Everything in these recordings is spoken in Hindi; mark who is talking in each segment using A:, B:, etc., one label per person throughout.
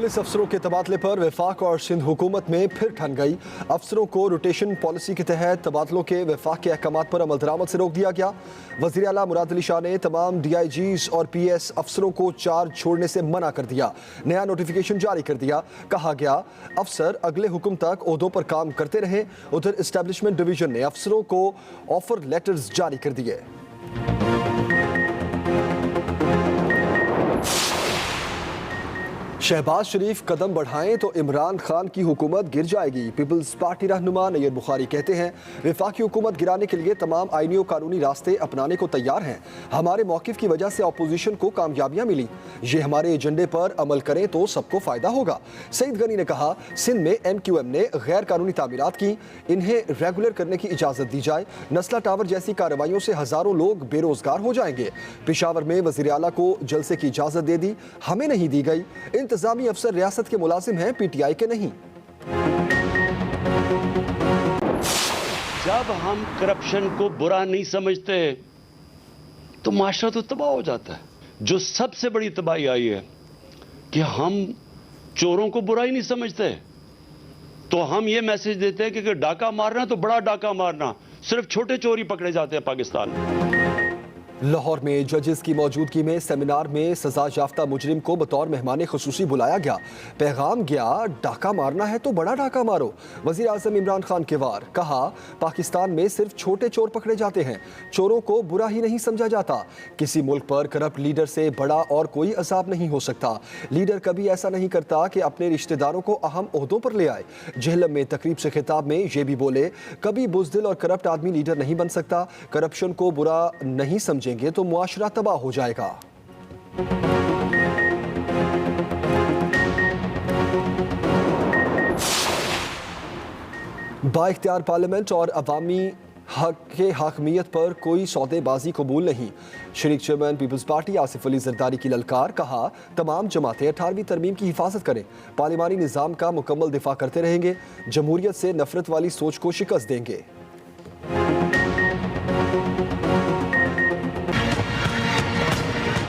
A: पुलिस अफसरों के तबादले पर वफाक और सिंध हुकूमत में फिर ठन गई। अफसरों को रोटेशन पॉलिसी के तहत तबादलों के वफाक के अहकामात पर अमल दरामद से रोक दिया गया। वज़ीर आला मुराद अली शाह ने तमाम DIGs और PS अफसरों को चार्ज छोड़ने से मना कर दिया। नया नोटिफिकेशन जारी कर दिया। कहा गया अफसर अगले हुक्म तक ओहदों पर काम करते रहे। उधर इस्टेब्लिशमेंट डिवीजन ने अफसरों को ऑफर लेटर्स जारी कर दिए। शहबाज शरीफ कदम बढ़ाएं तो इमरान खान की हुकूमत गिर जाएगी। पीपल्स पार्टी रहनुमा नैयर बुखारी कहते हैं वफाकी हुकूमत गिराने के लिए तमाम आईनी और कानूनी रास्ते अपनाने को तैयार हैं। हमारे मौक़िफ़ की वजह से अपोजिशन को कामयाबियां मिली। ये हमारे एजेंडे पर अमल करें तो सबको फ़ायदा होगा। सईद गनी ने कहा सिंध में MQM ने गैर कानूनी तामीरात की, इन्हें रेगुलर करने की इजाज़त दी जाए। नस्ला टावर जैसी कार्रवाइयों से हज़ारों लोग बेरोज़गार हो जाएंगे। पेशावर में वज़ीर आला को जलसे की इजाज़त दे दी, हमें नहीं दी गई। इंतजामी अफसर रियासत के मुलाजिम हैं, PTI के नहीं।
B: जब हम करप्शन को बुरा नहीं समझते तो माशरा तो तबाह हो जाता है। जो सबसे बड़ी तबाही आई है कि हम चोरों को बुरा ही नहीं समझते, तो हम ये मैसेज देते हैं कि डाका मारना तो बड़ा डाका मारना, सिर्फ छोटे चोर ही पकड़े जाते हैं पाकिस्तान में।
A: लाहौर में जजेस की मौजूदगी में सेमिनार में सजा याफ्ता मुजरिम को बतौर मेहमान खुसूसी बुलाया गया। पैगाम गया डाका मारना है तो बड़ा डाका मारो। वज़ीर आज़म इमरान खान के वार, कहा पाकिस्तान में सिर्फ छोटे चोर पकड़े जाते हैं, चोरों को बुरा ही नहीं समझा जाता। किसी मुल्क पर करप्ट लीडर से बड़ा और कोई अजाब नहीं हो सकता। लीडर कभी ऐसा नहीं करता कि अपने रिश्तेदारों को अहम ओहदों पर ले आए। जहलम में तकरीब से खिताब में ये भी बोले कभी बुज़दिल और करप्ट आदमी लीडर नहीं बन सकता। करप्शन को बुरा नहीं समझेंगे तो मुआशरा तबाह हो जाएगा। बाइख्तियार पार्लियामेंट और अवामी हक के हाकमियत पर कोई सौदेबाजी कबूल नहीं। शरीक चेयरमैन पीपल्स पार्टी आसिफ अली जरदारी की ललकार, कहा तमाम जमातें 18वीं तरमीम की हिफाजत करें, पार्लिमानी निज़ाम का मुकम्मल दिफा करते रहेंगे, जमहूरियत से नफरत वाली सोच को शिकस्त देंगे।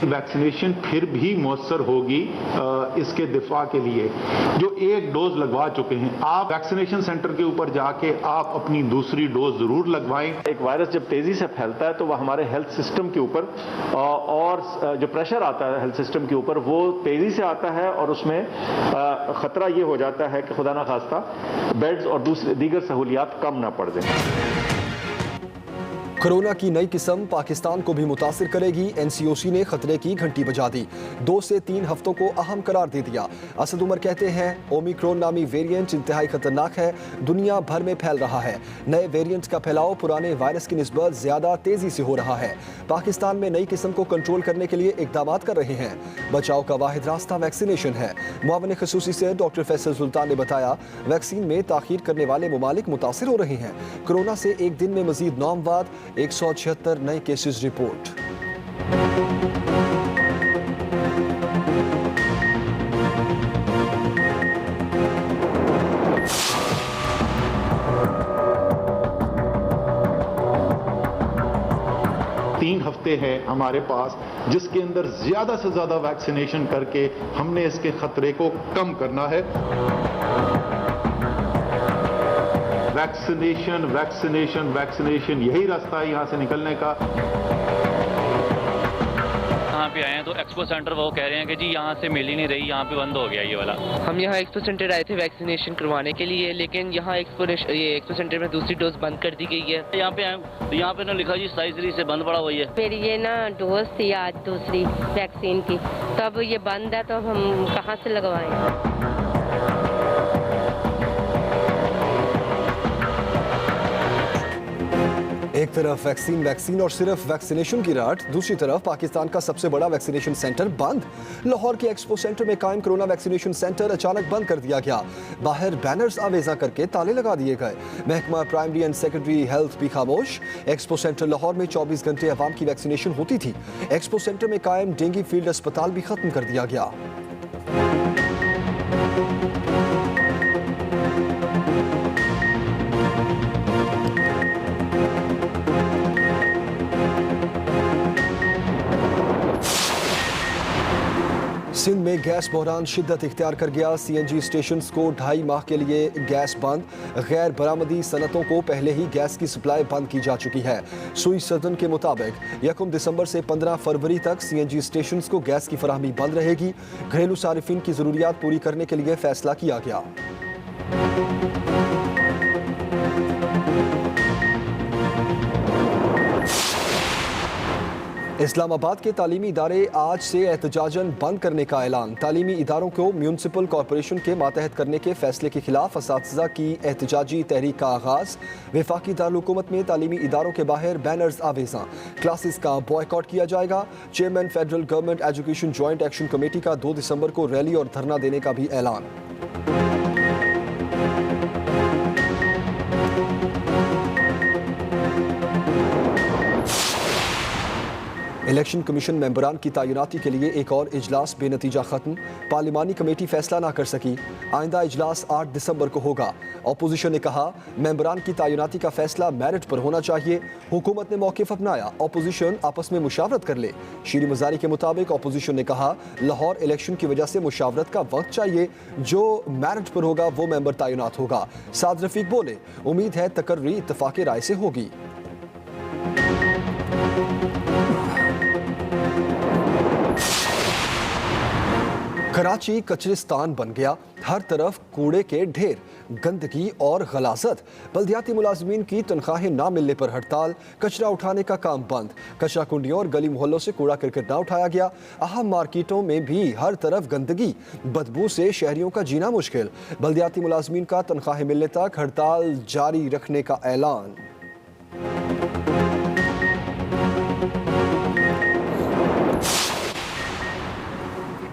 C: वैक्सीनेशन फिर भी मौसर होगी इसके दिफा के लिए। जो एक डोज लगवा चुके हैं, आप वैक्सीनेशन सेंटर के ऊपर जाके आप अपनी दूसरी डोज जरूर लगवाएं।
D: एक वायरस जब तेजी से फैलता है तो वह हमारे हेल्थ सिस्टम के ऊपर और जो प्रेशर आता है हेल्थ सिस्टम के ऊपर वो तेजी से आता है और उसमें खतरा ये हो जाता है कि खुदा ना खास्ता बेड्स और दीगर सहूलियात कम ना पड़ जाएं।
A: कोरोना की नई किस्म पाकिस्तान को भी मुतासिर करेगी। NCOC ने खतरे की घंटी बजा दी, 2 से 3 हफ्तों को अहम करार दे दिया। असद उमर कहते हैं ओमिक्रॉन नामी वेरिएंट इंतहाई खतरनाक है, दुनिया भर में फैल रहा है। नए वेरिएंट का फैलाव पुराने वायरस की निस्बत ज्यादा तेजी से हो रहा है। पाकिस्तान में नई किस्म को कंट्रोल करने के लिए इकदाम कर रहे हैं। बचाव का वाहिद रास्ता वैक्सीनेशन है। मुआविन खसूसी से डॉक्टर फैसल सुल्तान ने बताया वैक्सीन में ताखीर करने वाले ममालिक मुतासिर हो रहे हैं। कोरोना से एक दिन में मजीद 9 अमवात, 176 नए केसेस रिपोर्ट।
C: तीन हफ्ते है हमारे पास जिसके अंदर ज्यादा से ज्यादा वैक्सीनेशन करके हमने इसके खतरे को कम करना है। वैक्सीनेशन वैक्सीनेशन वैक्सीनेशन यही रास्ता है यहाँ से निकलने का।
E: यहाँ पे आए हैं तो एक्सपो सेंटर वो कह रहे हैं कि जी यहाँ से मिल ही नहीं रही, यहाँ पे बंद हो गया ये वाला।
F: हम यहाँ एक्सपो सेंटर आए थे वैक्सीनेशन करवाने के लिए, लेकिन यहाँ एक्सपो सेंटर में दूसरी डोज बंद कर दी गई है।
E: यहाँ पे आए तो यहाँ पे ना लिखा जी 27 से बंद पड़ा हुई है।
G: मेरी ये ना डोज थी आज दूसरी वैक्सीन की, तो अब ये बंद है तो हम कहाँ से लगवाएं।
A: एक तरफ वैक्सीन और सिर्फ वैक्सीनेशन की राट, दूसरी तरफ पाकिस्तान का सबसे बड़ा वैक्सीनेशन सेंटर बंद। लाहौर के एक्सपो सेंटर में कायम कोरोना वैक्सीनेशन सेंटर अचानक बंद कर दिया गया। बाहर बैनर्स आवेजा करके ताले लगा दिए गए। महकमा प्राइमरी एंड सेकेंडरी हेल्थ भी खामोश। एक्सपो सेंटर लाहौर में 24 घंटे अवाम की वैक्सीनेशन होती थी। एक्सपो सेंटर में कायम डेंगू फील्ड अस्पताल भी खत्म कर दिया गया। सिंध में गैस बहरान शिद्दत इख्तियार कर गया। सीएनजी स्टेशन को 2.5 माह के लिए गैस बंद। गैर बरामदी सनतों को पहले ही गैस की सप्लाई बंद की जा चुकी है। सुई सदन के मुताबिक 1 दिसंबर से 15 फरवरी तक सीएनजी स्टेशन को गैस की फराहमी बंद रहेगी। घरेलू सारिफिन की जरूरियात पूरी करने के लिए फैसला किया गया। इस्लामाबाद के तालीमी इदारे आज से एहतजाजन बंद करने का ऐलान। तालीमी इदारों को म्यूनसिपल कॉरपोरेशन के मातहत करने के फैसले के खिलाफ असातिज़ा की एहतजाजी तहरीक का आगाज। वफाकी दारुल-हुकूमत में तालीमी इदारों के बाहर बैनर्स आवेज़ा। क्लासेस का बॉयकॉट किया जाएगा। Chairman federal government education joint action committee का 2 दिसंबर को रैली और धरना देने का भी ऐलान। इलेक्शन कमीशन मेंबरान की तैनाती के लिए एक और इजलास बेनतीजा खत्म। पार्लिमानी कमेटी फैसला ना कर सकी। आइंदा इजलास 8 दिसंबर को होगा। अपोजिशन ने कहा मेंबरान की तैनाती का फैसला मेरिट पर होना चाहिए। हुकूमत ने मौक़िफ़ अपनाया, अपोजिशन आपस में मुशावरत कर ले। शीरी मज़ारी के मुताबिक अपोजिशन ने कहा लाहौर इलेक्शन की वजह से मुशावरत का वक्त चाहिए। जो मेरिट पर होगा वो मेंबर तैनात होगा। साद रफीक बोले उम्मीद है तकर्री इत्तफाक़ राय से होगी। कराची कचरिस्तान बन गया। हर तरफ कूड़े के ढेर, गंदगी और गलाजत। बल्दियाती मुलाजमीन की तनख्वाहें ना मिलने पर हड़ताल। कचरा उठाने का काम बंद। कचरा कुंडियों और गली मोहल्लों से कूड़ा करकट ना उठाया गया। अहम मार्केटों में भी हर तरफ गंदगी, बदबू से शहरियों का जीना मुश्किल। बल्दियाती मुलाजमीन का तनख्वाहें मिलने तक हड़ताल जारी रखने का ऐलान।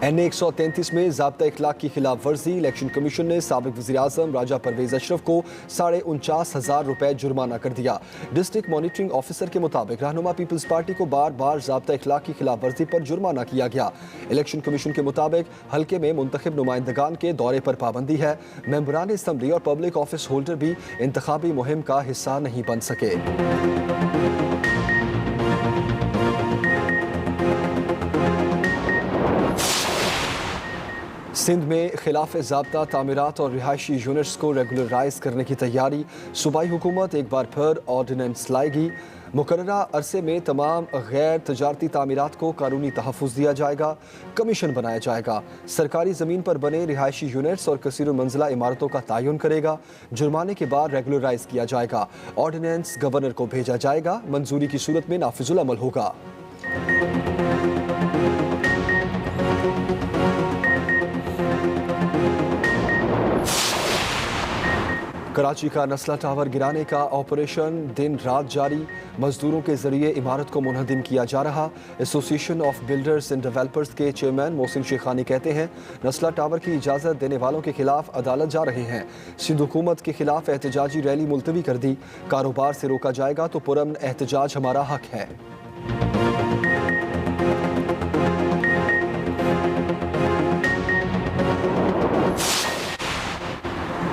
A: NA 133 में ज़ाब्ता इखलाक की खिलाफ वर्जी। इलेक्शन कमीशन ने साबिक वज़ीर-ए-आज़म राजा परवेज़ अशरफ को 49,500 रुपए जुर्माना कर दिया। डिस्ट्रिक्ट मॉनिटरिंग ऑफिसर के मुताबिक रहनुमा पीपल्स पार्टी को बार बार ज़ाब्ता इखलाक की खिलाफ वर्जी पर जुर्माना किया गया। इलेक्शन कमीशन के मुताबिक हल्के में मुंतखब नुमाइंदगान के दौरे पर पाबंदी है। मेंबरान असम्बली और पब्लिक ऑफिस होल्डर भी इंतखाबी मुहिम का हिस्सा नहीं बन सके। सिंध में खिलाफ ज़ाब्ता तामीरात और रिहायशी यूनिट्स को रेगुलराइज करने की तैयारी। सूबाई हुकूमत एक बार फिर ऑर्डिनेंस लाएगी। मुकर्ररा अरसे में तमाम गैर तजारती तामीरात को कानूनी तहफ़्फ़ुज़ दिया जाएगा। कमीशन बनाया जाएगा। सरकारी ज़मीन पर बने रिहायशी यूनिट्स और कसीर मंजिला इमारतों का तयन करेगा। जुर्माने के बाद रेगुलराइज किया जाएगा। ऑर्डिनेंस गवर्नर को भेजा जाएगा। मंजूरी की सूरत में नाफिजुल अमल होगा। कराची का नस्ला टावर गिराने का ऑपरेशन दिन रात जारी। मजदूरों के जरिए इमारत को मुनहदिम किया जा रहा। Association of builders and developers के चेयरमैन मोहसिन शेखानी कहते हैं नस्ला टावर की इजाज़त देने वालों के खिलाफ अदालत जा रहे हैं। सिंध हुकूमत के खिलाफ एहतजाजी रैली मुलतवी कर दी। कारोबार से रोका जाएगा तो पुरअमन एहतजाज हमारा हक है।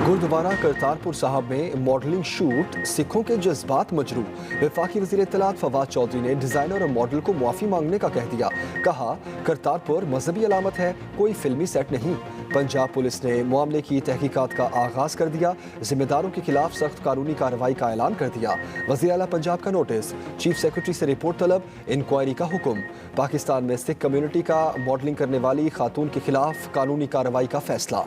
A: गुरुद्वारा करतारपुर साहब में मॉडलिंग शूट, सिखों के जज्बात मजरू। वफाकी वज़ीर इत्तलात फवाद चौधरी ने डिज़ाइनर और मॉडल को मुआफ़ी मांगने का कह दिया। कहा करतारपुर मजहबी अलामत है, कोई फिल्मी सेट नहीं। पंजाब पुलिस ने मामले की तहकीकात का आगाज़ कर दिया। जिम्मेदारों के खिलाफ सख्त कानूनी कार्रवाई का ऐलान कर दिया। वज़ीर आला पंजाब का नोटिस, चीफ सेक्रेटरी से रिपोर्ट तलब, इंक्वायरी का हुक्म। पाकिस्तान में सिख कम्युनिटी का मॉडलिंग करने वाली खातून के खिलाफ कानूनी कार्रवाई का फैसला।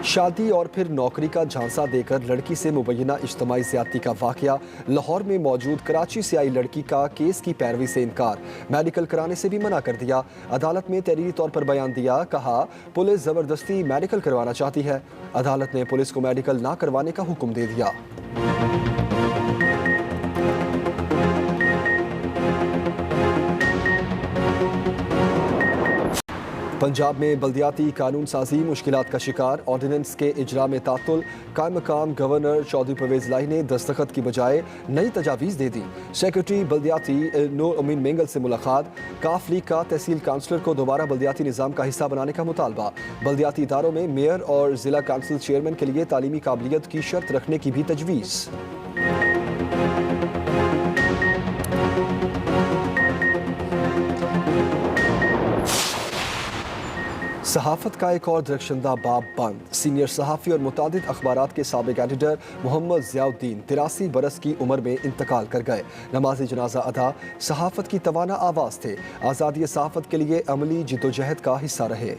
A: शादी और फिर नौकरी का झांसा देकर लड़की से मुबैना इज्तमाई ज़्यादती का वाक़या। लाहौर में मौजूद कराची से आई लड़की का केस की पैरवी से इनकार। मेडिकल कराने से भी मना कर दिया। अदालत में तहरीरी तौर पर बयान दिया। कहा पुलिस ज़बरदस्ती मेडिकल करवाना चाहती है। अदालत ने पुलिस को मेडिकल ना करवाने का हुक्म दे दिया। पंजाब में बल्दियाती कानून साजी मुश्किलात का शिकार। ऑर्डिनेंस के इजरा में तातुल। कायम मकाम गवर्नर चौधरी परवेज़ लाई ने दस्तखत की बजाय नई तजावीज़ दे दी। सेक्रेटरी बल्दियाती नूर अमीन मेंगल से मुलाकात। काफ लीग का तहसील काउंसलर को दोबारा बल्दियाती निज़ाम का हिस्सा बनाने का मुतालबा। बल्दियाती इदारों में मेयर और ज़िला काउंसिल चेयरमैन के लिए तालीमी काबिलियत की शर्त रखने की भी तजवीज़। सहाफत का एक और दरख्शंदा बाब बंद। सीनियर सहाफ़ी और मुतादिद अखबारात के साबिक एडिटर मोहम्मद ज़ियाउद्दीन 83 बरस की उम्र में इंतकाल कर गए। नमाज जनाजा अदा सहाफत की तवाना आवाज़ थे। आज़ादी सहाफत के लिए अमली जिद्दोजहद का हिस्सा रहे।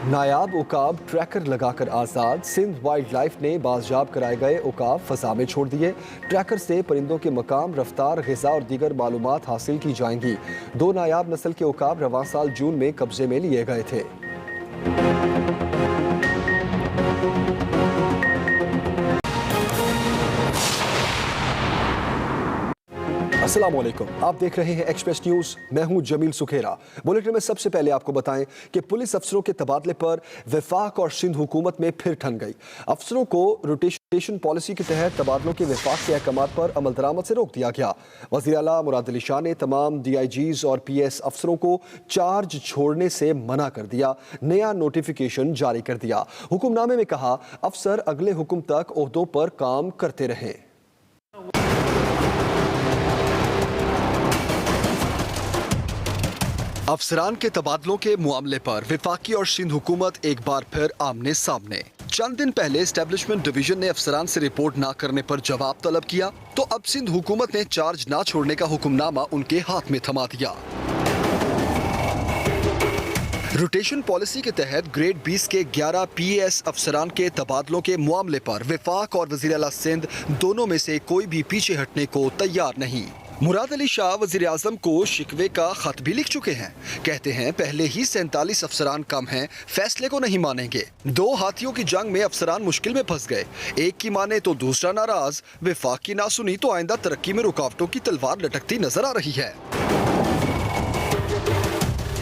A: नायाब उकाब ट्रैकर लगाकर आज़ाद। सिंध वाइल्ड लाइफ ने बाज़याब कराए गए उकाब फ़ज़ा में छोड़ दिए। ट्रैकर से परिंदों के मकाम, रफ्तार, ग़िज़ा और दीगर मालूमात हासिल की जाएंगी। 2 नायाब नस्ल के उकाब रवां साल जून में कब्जे में लिए गए थे। अस्सलामुअलैकुम, आप देख रहे हैं एक्सप्रेस न्यूज़। मैं हूं जमील सुखेरा। बुलेटिन में सबसे पहले आपको बताएं कि पुलिस अफसरों के तबादले पर वफाक और सिंध हुकूमत में फिर ठन गई। अफसरों को रोटेशन पॉलिसी के तहत तबादलों के वफाक के अहकामात पर अमल दरामद से रोक दिया गया। वज़ीर आला मुराद अली शाह ने तमाम DIGs और PS अफसरों को चार्ज छोड़ने से मना कर दिया। नया नोटिफिकेशन जारी कर दिया। हुक्मनामे में कहा, अफसर अगले हुक्म तक ओहदों पर काम करते रहें। अफसरान के तबादलों के मामले पर वफाकी और सिंध हुकूमत एक बार फिर आमने सामने। चंद दिन पहले एस्टेब्लिशमेंट डिवीजन ने अफसरान से रिपोर्ट ना करने पर जवाब तलब किया, तो अब सिंध हुकूमत ने चार्ज ना छोड़ने का हुक्मनामा उनके हाथ में थमा दिया। रोटेशन पॉलिसी के तहत ग्रेड 20 के 11 PS अफसरान के तबादलों के मामले पर वफाक और वज़ीर आला सिंध दोनों में से कोई भी पीछे हटने को तैयार नहीं। मुराद अली शाह वज़ीर आज़म को शिकवे का खत भी लिख चुके हैं। कहते हैं पहले ही 47 अफसरान कम हैं, फैसले को नहीं मानेंगे। 2 हाथियों की जंग में अफसरान मुश्किल में फंस गए। एक की माने तो दूसरा नाराज। वफाक की ना सुनी तो आइंदा तरक्की में रुकावटों की तलवार लटकती नजर आ रही है।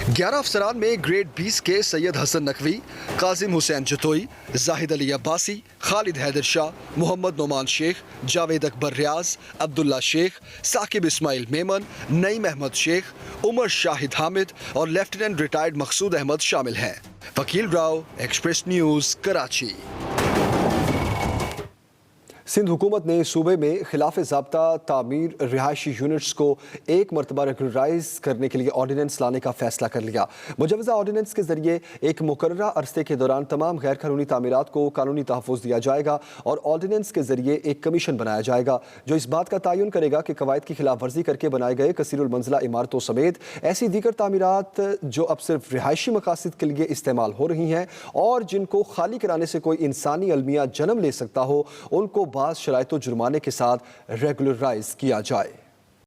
A: 11 अफसरान में ग्रेड 20 के सैयद हसन नकवी, काजिम हुसैन जतोई, जाहिद अली अब्बासी, खालिद हैदर शाह, मोहम्मद नोमान शेख, जावेद अकबर रियाज, अब्दुल्ला शेख, साकिब इस्माइल मेमन, नईम अहमद शेख, उमर शाहिद हामिद और लेफ्टिनेंट रिटायर्ड मकसूद अहमद शामिल हैं। वकील राव, एक्सप्रेस न्यूज़, कराची। सिंध हुकूमत ने सूबे में खिलाफ ज़ाब्ता तामीर रिहायशी यूनिट्स को एक मरतबा रेगुलराइज करने के लिए ऑर्डिनेंस लाने का फैसला कर लिया। मुजवज़ा ऑर्डिनेंस के जरिए एक मुकर्ररा अरसे के दौरान तमाम गैर कानूनी तामीरात को कानूनी तहफ़्फ़ुज़ दिया जाएगा और ऑर्डिनेंस के जरिए एक कमीशन बनाया जाएगा जो इस बात का तयन करेगा कि कवायद की खिलाफ वर्जी करके बनाए गए कसीरुल मंजिला इमारतों समेत ऐसी दीगर तामीरात जो अब सिर्फ रिहायशी मकासद के लिए इस्तेमाल हो रही हैं और जिनको खाली कराने से कोई इंसानी अलमिया जन्म ले सकता हो, उनको बाज़ शराइतों जुर्माने के साथ रेगुलराइज किया जाए।